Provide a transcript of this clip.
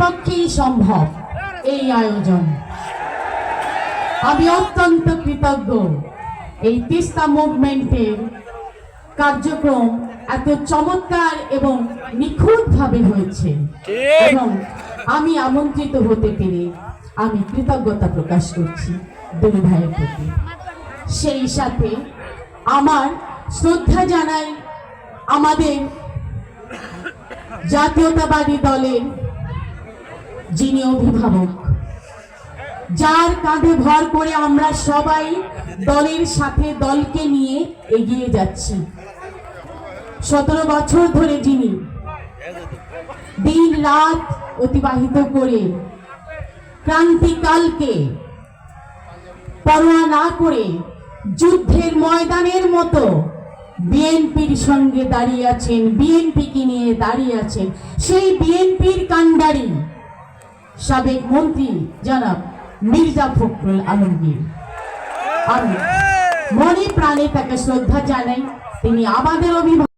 পক্ষেই সম্ভব এই আয়োজন। আমি অত্যন্ত কৃতজ্ঞ এই তিস্তা মুভমেন্টের কার্যক্রম এত চমৎকার এবং নিখুঁতভাবে হয়েছে এবং আমি আমন্ত্রিত হতে পেরে আমি কৃতজ্ঞতা প্রকাশ করছি দুই ভাইয়ের প্রতি। সেই সাথে আমার শ্রদ্ধা জানাই আমাদের জাতীয়তাবাদী দলের যিনি অভিভাবক, যার কাঁধে ভর করে আমরা সবাই দলের সাথে দলকে নিয়ে এগিয়ে যাচ্ছি। 17 বছর ধরে যিনি দিন রাত অতিবাহিত করে ক্রান্তিকালকে পরোয়া না করে যুদ্ধের ময়দানের মতো বিএনপির সঙ্গে দাঁড়িয়ে আছেন, বিএনপিকে নিয়ে দাঁড়িয়ে আছেন, সেই বিএনপির কাণ্ডারি সাবেক মন্ত্রী জনাব মির্জা ফখরুল আলমগীর। আমি মনে প্রাণে তাকে শ্রদ্ধা জানাই। তিনি আমাদের অভিভাবক।